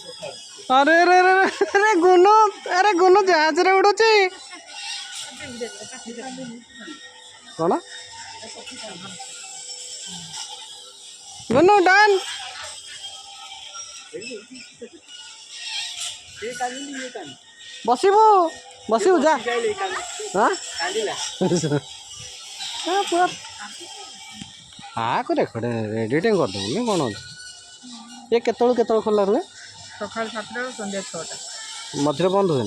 अरे अरे अरे अरे गुनु जहाज रे उड़ुची कौन गुनु डन बसबू बसबू जा हाँ पूरा हाँ करे खड़े एडिटिंग कर दूँ कौन ये केतल खोला रुए सकाल 7टा संध्या 6टा मझे बंद हुए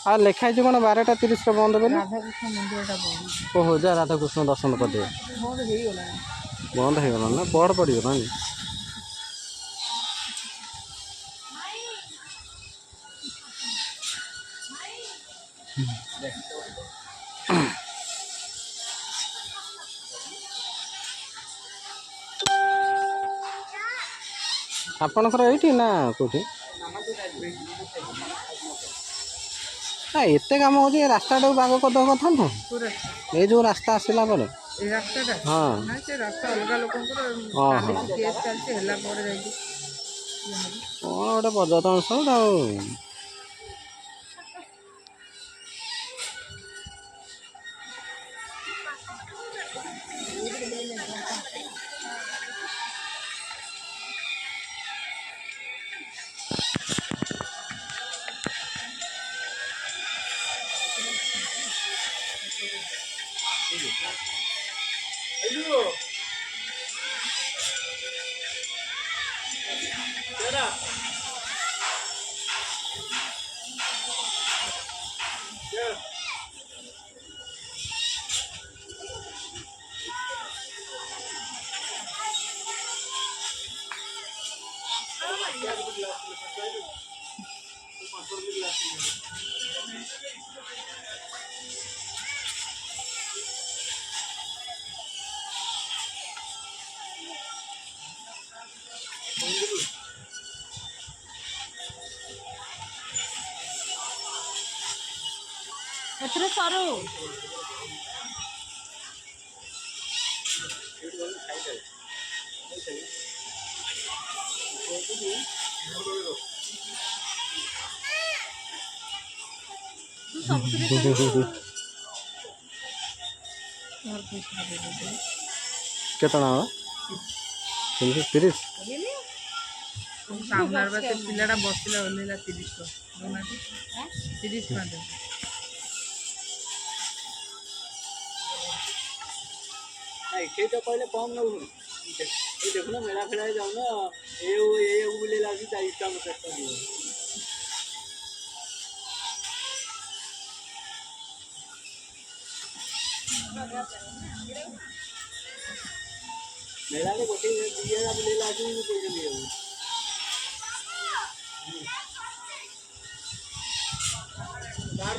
आ लिखाई कौन 12:30 बंद बोले राधाकृष्ण मंदिर बंद ओहो जा राधाकृष्ण दर्शन करदे बंद हो गला ना बड़ पड़गला आपणकर ये ना कौटी ना एत कम हो रास्ता बाग करद कथा ना ये जो रास्ता आसला पर हाँ गोटे पर्यटन स्थल सारो केतना 30 सामनार बाते पिलाटा बसिला ओलेला 30 दोना 30 दे ଏଠି ତ କହିଲେ କମ୍ ନେଉନି ଏଇ ଦେଖୁନ ମେଳା ଫେଳାରେ ଯାଉନ ଏ ବୁଲେଇଲା ଅଛି 40 ଟଙ୍କା 50 ଟଙ୍କା ଦିଅ ମେଳାରେ ଗୋଟେ ଦିଆ ବୁଲେଇଲା ଅଛି ପଇସା ଦିଆଯାଉ ବାହାର